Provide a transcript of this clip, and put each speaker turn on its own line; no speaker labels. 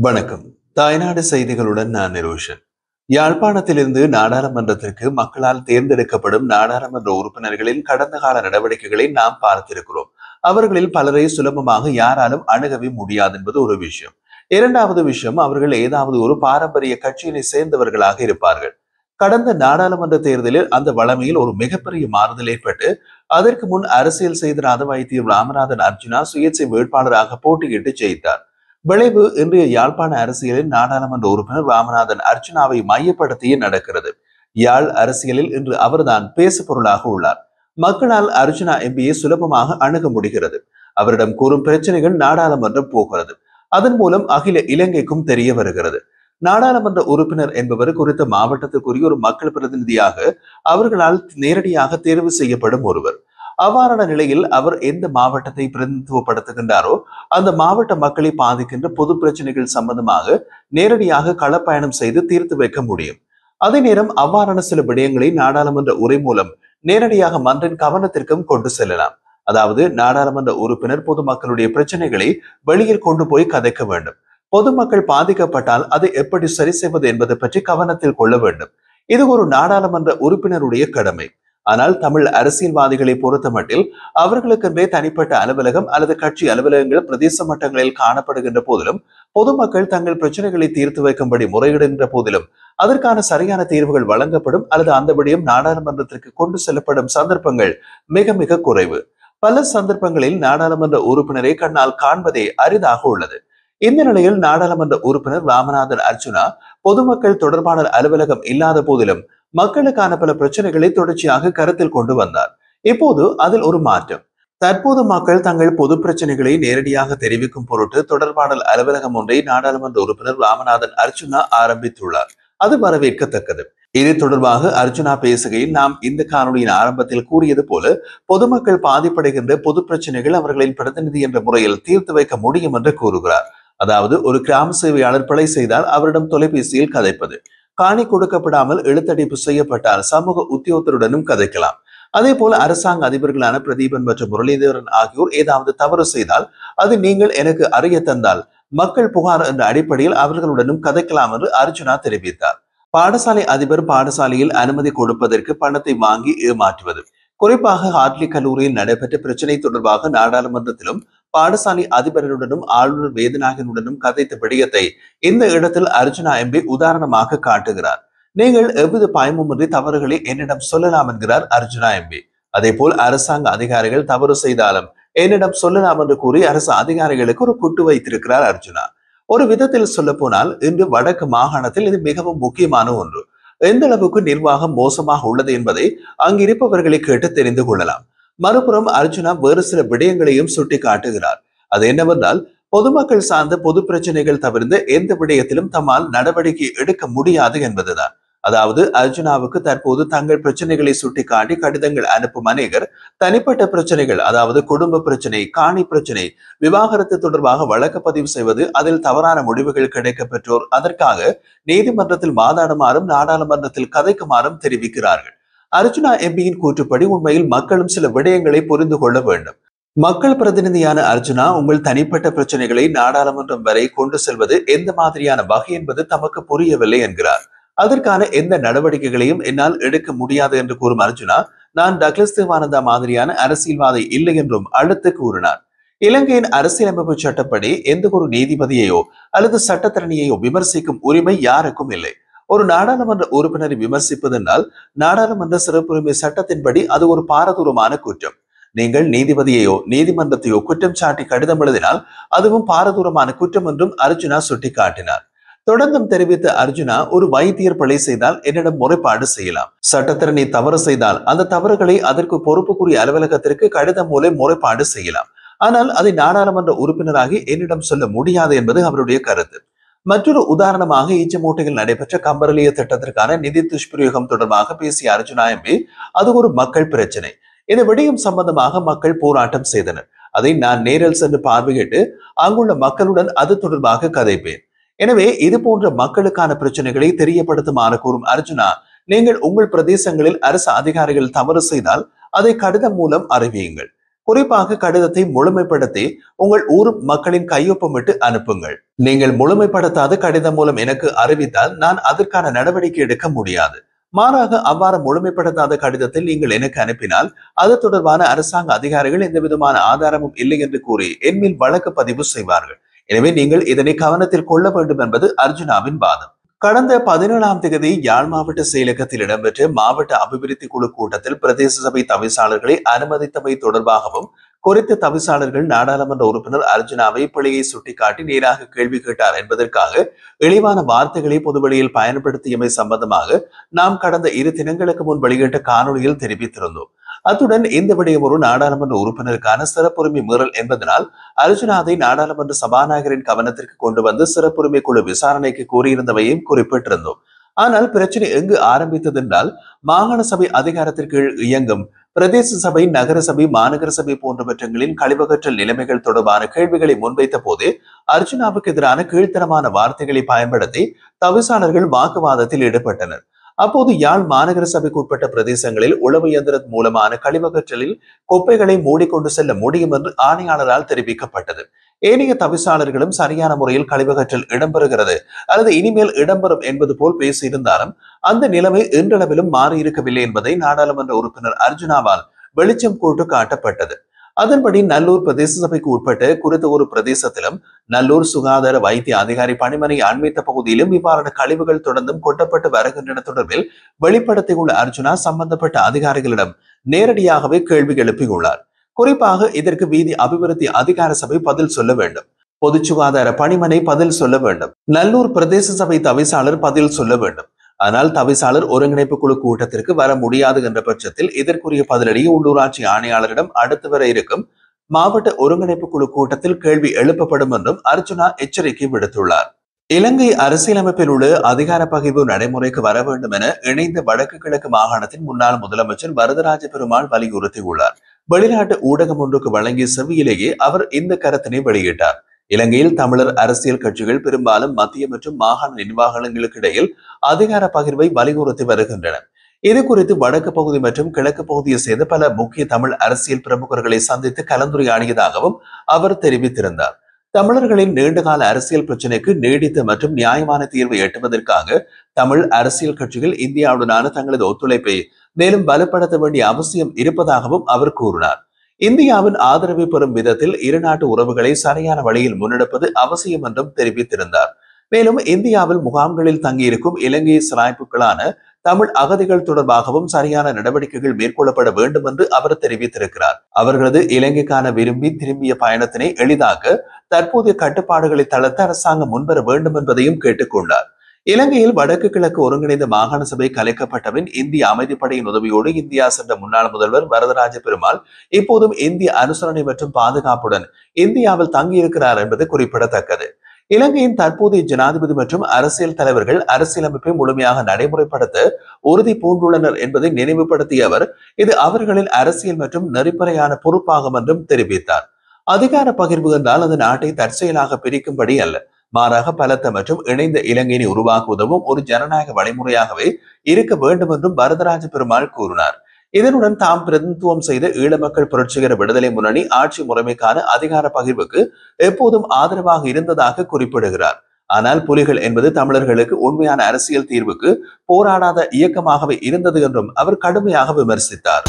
வணக்கம். தாய்நாடு செய்திகளுடன் நான் நிரோஷன். யாழ்ப்பாணத்திலிருந்து நாடாளுமன்றத்திற்கு மக்களால் தேர்ந்தெடுக்கப்படும் நாடாளுமன்ற உறுப்பினர்களின் கடந்த கால நடவடிக்கைகளை நாம் பார்த்திருக்கிறோம். அவர்களில் பலரை சுலபமாக யாராலும் அணுகவே முடியாது என்பது ஒரு விஷயம். இரண்டாவது விஷயம், அவர்கள் ஏதாவது ஒரு பாரம்பரிய கட்சியினை சேர்ந்தவர்களாக இருப்பார்கள். கடந்த நாடாளுமன்ற தேர்தலில் அந்த வளமையில் ஒரு மிகப்பெரிய மாறுதல் ஏற்பட்டு அதற்கு முன் அரசியல் செய்திராத வைத்தியர் ராமநாதன் அர்ஜுனா சுயேட்சை வேட்பாளராக போட்டியிட்டு ஜெயித்தார். விளைவு இன்றைய யாழ்ப்பாண அரசியலில் நாடாளுமன்ற உறுப்பினர் ராமநாதன் அர்ச்சுனாவை மையப்படுத்தியே நடக்கிறது. யாழ் அரசியலில் இன்று அவர்தான் பேசு பொருளாக உள்ளார். மக்களால் அர்ச்சுனா எம்பியை சுலபமாக அணுக முடிகிறது. அவரிடம் கூறும் பிரச்சனைகள் நாடாளுமன்றம் போகிறது. அதன் மூலம் அகில இலங்கைக்கும் தெரிய வருகிறது. நாடாளுமன்ற உறுப்பினர் என்பவர் குறித்த மாவட்டத்திற்குரிய ஒரு மக்கள் பிரதிநிதியாக அவர்களால் நேரடியாக தேர்வு செய்யப்படும் ஒருவர். அவ்வாறான நிலையில் அவர் எந்த மாவட்டத்தை பிரதிநிதித்துவப்படுத்துகின்றாரோ அந்த மாவட்ட மக்களை பாதிக்கின்ற பொது பிரச்சனைகள் சம்பந்தமாக நேரடியாக களப்பயணம் செய்து தீர்த்து வைக்க முடியும். அதே நேரம் அவ்வாறான சில விடயங்களை நாடாளுமன்ற உரை மூலம் நேரடியாக மன்றின் கவனத்திற்கும் கொண்டு செல்லலாம். அதாவது நாடாளுமன்ற உறுப்பினர் பொதுமக்களுடைய பிரச்சனைகளை வெளியில் கொண்டு போய் கதைக்க வேண்டும். பொதுமக்கள் பாதிக்கப்பட்டால் அதை எப்படி சரி செய்வது என்பதை பற்றி கவனத்தில் கொள்ள வேண்டும். இது ஒரு நாடாளுமன்ற உறுப்பினருடைய கடமை. ஆனால் தமிழ் அரசியல்வாதிகளை பொறுத்த மட்டில் அவர்களுக்கென்றே தனிப்பட்ட அலுவலகம் அல்லது கட்சி அலுவலகங்கள் பிரதேச மட்டங்களில் காணப்படுகின்ற போதிலும் பொதுமக்கள் தங்கள் பிரச்சனைகளை தீர்த்து வைக்கும்படி முறையிடுகின்ற போதிலும் அதற்கான சரியான தீர்வுகள் வழங்கப்படும் அல்லது அந்த விடயம் நாடாளுமன்றத்திற்கு கொண்டு செல்லப்படும் சந்தர்ப்பங்கள் மிக மிக குறைவு. பல சந்தர்ப்பங்களில் நாடாளுமன்ற உறுப்பினரை கண்ணால் காண்பதே அரிதாக உள்ளது. இந்த நிலையில் நாடாளுமன்ற உறுப்பினர் ராமநாதன் அர்ச்சுனா பொதுமக்கள் தொடர்பாளர் அலுவலகம் இல்லாத போதிலும் மக்களுக்கான பல பிரச்சனைகளை தொடர்ச்சியாக கருத்தில் கொண்டு வந்தார். இப்போது அதில் ஒரு மாற்றம். தற்போது மக்கள் தங்கள் பொது பிரச்சனைகளை நேரடியாக தெரிவிக்கும் பொருட்டு தொடர்பாடல் அலுவலகம் ஒன்றை நாடாளுமன்ற உறுப்பினர் ராமநாதன் அர்ச்சுனா ஆரம்பித்துள்ளார். அது வரவேற்கத்தக்கது. இது தொடர்பாக அர்ச்சுனா பேசுகையில், நாம் இந்த காணொலியின் ஆரம்பத்தில் கூறியது போல பொதுமக்கள் பாதிப்படைகின்ற பொது பிரச்சனைகள் அவர்களின் பிரதிநிதி என்ற முறையில் தீர்த்து வைக்க முடியும் என்று கூறுகிறார். அதாவது, ஒரு கிராம சேவையாளர் பிழை செய்தால் அவரிடம் தொலைபேசியில் கதைப்பது, காணி கொடுக்கப்படாமல் எழுத்தடிப்பு செய்யப்பட்டால் சமூக உத்தியோகத்தருடனும் கதைக்கலாம். அதே போல அரசாங்க அதிபர்களான பிரதீபன் மற்றும் முரளிதரன் ஆகியோர் ஏதாவது தவறு செய்தால் அது நீங்கள் எனக்கு அறிய தந்தால் மக்கள் புகார் என்ற அடிப்படையில் அவர்களுடனும் கதைக்கலாம் என்று அர்ச்சுனா தெரிவித்தார். பாடசாலை அதிபர் பாடசாலையில் அனுமதி கொடுப்பதற்கு பணத்தை வாங்கி ஏமாற்றுவது, குறிப்பாக ஹார்ட்லி கல்லூரியில் நடைபெற்ற பிரச்சனை தொடர்பாக நாடாளுமன்றத்திலும் பாடசாலை அதிபர்களுடனும் ஆளுநர் வேதநாயகனுடனும் கதைத்த விடயத்தை இந்த இடத்தில் அர்ச்சுனா எம்பி உதாரணமாக காட்டுகிறார். நீங்கள் எவ்வித பயமுமின்றி தவறுகளை என்னிடம் சொல்லலாம் என்கிறார் அர்ச்சுனா எம்பி. அதே போல் அரசாங்க அதிகாரிகள் தவறு செய்தாலும் என்னிடம் சொல்லலாம் என்று கூறி அரசு அதிகாரிகளுக்கு ஒரு குட்டு வைத்திருக்கிறார் அர்ச்சுனா. ஒரு விதத்தில் சொல்ல போனால் இன்று வடக்கு மாகாணத்தில் இது மிகவும் முக்கியமான ஒன்று. எந்த அளவுக்கு நிர்வாகம் மோசமாக உள்ளது என்பதை அங்கிருப்பவர்களை கேட்டு தெரிந்து கொள்ளலாம். மறுபுறம் அர்ச்சுனா வேறு சில விடயங்களையும் சுட்டி காட்டுகிறார். அது என்னவென்றால், பொதுமக்கள் சார்ந்த பொது பிரச்சனைகள் தவிர்த்து எந்த விடயத்திலும் தம்மால் நடவடிக்கை எடுக்க முடியாது என்பதுதான். அதாவது, அர்ச்சுனாவுக்கு தற்போது தங்கள் பிரச்சனைகளை சுட்டிக்காட்டி கடிதங்கள் அனுப்பும் அநேகர் தனிப்பட்ட பிரச்சனைகள், அதாவது குடும்ப பிரச்சனை, காணி பிரச்சனை, விவாகரத்து தொடர்பாக வழக்கு பதிவு செய்வது, அதில் தவறான முடிவுகள் கிடைக்க பெற்றோர் அதற்காக நீதிமன்றத்தில் வாதாடுமாறும் நாடாளுமன்றத்தில் கதைக்குமாறும் தெரிவிக்கிறார்கள். அர்ச்சுனா எம்பியின் கூற்றுப்படி உண்மையில் மக்களும் சில விடயங்களை புரிந்து கொள்ள வேண்டும். மக்கள் பிரதிநிதியான அர்ச்சுனா உங்கள் தனிப்பட்ட பிரச்சனைகளை நாடாளுமன்றம் வரை கொண்டு செல்வது எந்த மாதிரியான வகை என்பது தமக்கு புரியவில்லை என்கிறார். அதற்கான எந்த நடவடிக்கைகளையும் என்னால் எடுக்க முடியாது என்று கூறும் அர்ச்சுனா, நான் டக்ளஸ் தேவானந்தா மாதிரியான அரசியல்வாதி இல்லை என்றும் அடுத்து கூறினார். இலங்கையின் அரசியலமைப்பு சட்டப்படி எந்த ஒரு நீதிபதியையோ அல்லது சட்டத்தரணியையோ விமர்சிக்கும் உரிமை யாருக்கும் இல்லை. ஒரு நாடாளுமன்ற உறுப்பினரை விமர்சிப்பதென்றால் நாடாளுமன்ற சிறப்புரிமை சட்டத்தின்படி அது ஒரு பாரதூரமான குற்றம். நீங்கள் நீதிபதியையோ நீதிமன்றத்தையோ குற்றம் சாட்டி கடிதம் எழுதினால் அதுவும் பாரதூரமான குற்றம் என்றும் அர்ச்சுனா சுட்டிக்காட்டினார். தொடர்ந்தும் தெரிவித்த அர்ச்சுனா, ஒரு வைத்தியர் பிழை செய்தால் என்னிடம் முறைப்பாடு செய்யலாம். சட்டத்தரணி தவறு செய்தால் அந்த தவறுகளை அதற்கு பொறுப்புக்குரிய அலுவலகத்திற்கு கடிதம் மூலம் முறைப்பாடு செய்யலாம். ஆனால் அதை நாடாளுமன்ற உறுப்பினராகி என்னிடம் சொல்ல முடியாது என்பது அவருடைய கருத்து. மற்றொரு உதாரணமாக, ஈச்சமூட்டையில் நடைபெற்ற கம்பரலிய திட்டத்திற்கான நிதி துஷ்பிரயோகம் தொடர்பாக பேசிய அர்ச்சுனா எம்பி, அது ஒரு மக்கள் பிரச்சனை. இந்த விடயம் சம்பந்தமாக மக்கள் போராட்டம் செய்தனர். அதை நான் நேரில் சென்று பார்வையிட்டு அங்குள்ள மக்களுடன் அது தொடர்பாக கதைப்பேன். எனவே இது போன்ற மக்களுக்கான பிரச்சனைகளை தெரியப்படுத்துமாறு கூறும் அர்ச்சுனா, நீங்கள் உங்கள் பிரதேசங்களில் அரசு அதிகாரிகள் தவறு செய்தால் அதை கடிதம் மூலம் அறிவியுங்கள். குறிப்பாக கடிதத்தை முழுமைப்படுத்தி உங்கள் ஊர் மக்களின் கையொப்பமிட்டு அனுப்புங்கள். நீங்கள் முழுமைப்படுத்தாத கடிதம் மூலம் எனக்கு அறிவித்தால் நான் அதற்கான நடவடிக்கை எடுக்க முடியாது. மாறாக அவ்வாறு முழுமைப்படுத்தாத கடிதத்தில் நீங்கள் எனக்கு அனுப்பினால் அது தொடர்பான அரசாங்க அதிகாரிகள் எந்த விதமான ஆதாரமும் இல்லை என்று கூறி என்மேல் வழக்கு பதிவு செய்வார்கள். எனவே நீங்கள் இதனை கவனத்தில் கொள்ள வேண்டும் என்பது அர்ஜுனாவின் வாதம். கடந்த 17ஆம் தேதி யாழ் மாவட்ட செயலகத்தில் இடம்பெற்ற மாவட்ட அபிவிருத்தி குழு கூட்டத்தில் பிரதேச சபை தவிசாளர்களை அனுமதித்தமை தொடர்பாகவும் குறித்த தவிசாளர்கள் நாடாளுமன்ற உறுப்பினர் அர்ஜுனாவை பிழையை சுட்டிக்காட்டி நேராக கேள்வி கேட்டார் என்பதற்காக இழிவான வார்த்தைகளை பொதுவெளியில் பயன்படுத்தியமை சம்பந்தமாக நாம் கடந்த 2 தினங்களுக்கு முன் வெளியிட்ட காணொலியில் தெரிவித்திருந்தோம். அத்துடன் இந்த விடயம் ஒரு நாடாளுமன்ற உறுப்பினருக்கான சிறப்புரிமை மீறல் என்பதனால் அர்ஜுனாவை நாடாளுமன்ற சபாநாயகரின் கவனத்திற்கு கொண்டு வந்து சிறப்புரிமை குழு விசாரணைக்கு கூறியிருந்தவையும் குறிப்பிட்டிருந்தோம். ஆனால் பிரச்சனை எங்கு ஆரம்பித்தது என்றால் மாகாண சபை அதிகாரத்திற்கு இயங்கும் பிரதேச சபை, நகர சபை, மாநகர சபை போன்றவற்றங்களின் கழிவகற்றல் நிலைமைகள் தொடர்பான கேள்விகளை முன்வைத்த போது அர்ஜுனாவுக்கு எதிரான கீழ்த்தரமான வார்த்தைகளை பயன்படுத்தி தவிசாளர்கள் வாக்குவாதத்தில் ஈடுபட்டனர். அப்போது யாழ் மாநகர சபைக்கு உட்பட்ட பிரதேசங்களில் உளவு இயந்திரம் மூலமான கழிவகற்றலில் குப்பைகளை மூடிக்கொண்டு செல்ல முடியும் என்று ஆணையாளரால் தெரிவிக்கப்பட்டது. ஏனைய தவிசாளர்களும் சரியான முறையில் கழிவகற்றல் இடம்பெறுகிறது அல்லது இனிமேல் இடம்பெறும் என்பது போல் பேசியிருந்தாலும் அந்த நிலைமை இன்றளவிலும் மாறியிருக்கவில்லை என்பதை நாடாளுமன்ற உறுப்பினர் அர்ஜுனாவால் வெளிச்சம் போட்டு காட்டப்பட்டது. அதன்படி நல்லூர் பிரதேச சபைக்கு உட்பட்ட குறித்த ஒரு பிரதேசத்திலும் நல்லூர் சுகாதார வைத்திய அதிகாரி பணிமனை அண்மித்த பகுதியிலும் இவ்வாறான கழிவுகள் தொடர்ந்தும் கொட்டப்பட்டு வருகின்றன தொடர்பில் வெளிப்படுத்தியுள்ள அர்ஜுனா சம்பந்தப்பட்ட அதிகாரிகளிடம் நேரடியாகவே கேள்வி எழுப்பியுள்ளார். குறிப்பாக இதற்கு வீதி அபிவிருத்தி அதிகார சபை பதில் சொல்ல வேண்டும், பொது சுகாதார பணிமனை பதில் சொல்ல வேண்டும், நல்லூர் பிரதேச சபை தவிசாளர் பதில் சொல்ல வேண்டும். ஆனால் தவிசாளர் ஒருங்கிணைப்பு குழு கூட்டத்திற்கு வர முடியாது என்ற பட்சத்தில் இதற்குரிய பதிலடியை உள்ளூராட்சி ஆணையாளரிடம் அடுத்து வர இருக்கும் மாவட்ட ஒருங்கிணைப்பு குழு கூட்டத்தில் கேள்வி எழுப்பப்படும் என்றும் அர்ஜுனா எச்சரிக்கை விடுத்துள்ளார். இலங்கை அரசியலமைப்பில் உள்ள அதிகார பகிர்வு நடைமுறைக்கு வர வேண்டும் என இணைந்த வடக்கு கிழக்கு மாகாணத்தின் முன்னாள் முதலமைச்சர் வரதராஜ பெருமாள் வலியுறுத்தியுள்ளார். வெளிநாட்டு ஊடகம் ஒன்றுக்கு வழங்கிய செவியிலேயே அவர் இந்த கருத்தினை வெளியிட்டார். இலங்கையில் தமிழர் அரசியல் கட்சிகள் பெரும்பாலும் மத்திய மற்றும் மாகாண நிர்வாகங்களுக்கு இடையில் அதிகார பகிர்வை வலியுறுத்தி வருகின்றன. இது குறித்து வடக்கு பகுதி மற்றும் கிழக்கு பகுதியை சேர்ந்த பல முக்கிய தமிழ் அரசியல் பிரமுகர்களை சந்தித்து கலந்துரையாடியதாகவும் அவர் தெரிவித்திருந்தார். தமிழர்களின் நீண்டகால அரசியல் பிரச்சினைக்கு நீடித்த மற்றும் நியாயமான தீர்வை எட்டுவதற்காக தமிழ் அரசியல் கட்சிகள் இந்தியாவுடனான தங்களது ஒத்துழைப்பை மேலும் பலப்படுத்த வேண்டிய அவசியம் இருப்பதாகவும் அவர் கூறினார். இந்தியாவின் ஆதரவை பெறும் விதத்தில் இரு நாட்டு உறவுகளை சரியான வழியில் முன்னெடுப்பது அவசியம் என்றும் தெரிவித்திருந்தார். மேலும் இந்தியாவில் முகாம்களில் தங்கியிருக்கும் இலங்கை சிறாய்ப்புகளான தமிழ் அகதிகள் தொடர்பாகவும் சரியான நடவடிக்கைகள் மேற்கொள்ளப்பட வேண்டும் என்று அவர் தெரிவித்திருக்கிறார். அவர்களது இலங்கைக்கான விரும்பி திரும்பிய பயணத்தினை எளிதாக்க தற்போதைய கட்டுப்பாடுகளை தளர்த்த அரசாங்கம் முன்வர வேண்டும் என்பதையும் கேட்டுக்கொண்டார். இலங்கையில் வடக்கு கிழக்கு ஒருங்கிணைந்த மாகாண சபை கலைக்கப்பட்டபின் இந்திய அமைதிப்படையின் உதவியோடு இந்தியா சென்ற முன்னாள் முதல்வர் வரதராஜ பெருமாள் இப்போதும் இந்திய அனுசரணை மற்றும் பாதுகாப்புடன் இந்தியாவில் தங்கியிருக்கிறார் என்பது குறிப்பிடத்தக்கது. இலங்கையின் தற்போதைய ஜனாதிபதி மற்றும் அரசியல் தலைவர்கள் அரசியலமைப்பை முழுமையாக நடைமுறைப்படுத்த உறுதி பூண்டுள்ளனர் என்பதை நினைவுபடுத்திய அவர் இது அவர்களின் அரசியல் மற்றும் நெறிப்பறையான பொறுப்பாகும் என்றும் தெரிவித்தார். அதிகார பகிர்வு என்றால் அது நாட்டை தற்செயலாக பிரிக்கும்படி அல்ல, மாறாக பலத்த மற்றும் இணைந்த இலங்கையை உருவாக்குவதும் ஒரு ஜனநாயக வழிமுறையாகவே இருக்க வேண்டும் என்றும் வரதராஜ பெருமாள் கூறினார். இதனுடன் தாம் பிரதிநிதித்துவம் செய்த ஈழ மக்கள் புரட்சிகர விடுதலை முன்னணி ஆட்சி முறைமைக்கான அதிகார பகிர்வுக்கு எப்போதும் ஆதரவாக இருந்ததாக குறிப்பிடுகிறார். ஆனால் புலிகள் என்பது தமிழர்களுக்கு உண்மையான அரசியல் தீர்வுக்கு போராடாத இயக்கமாகவே இருந்தது என்றும் அவர் கடுமையாக விமர்சித்தார்.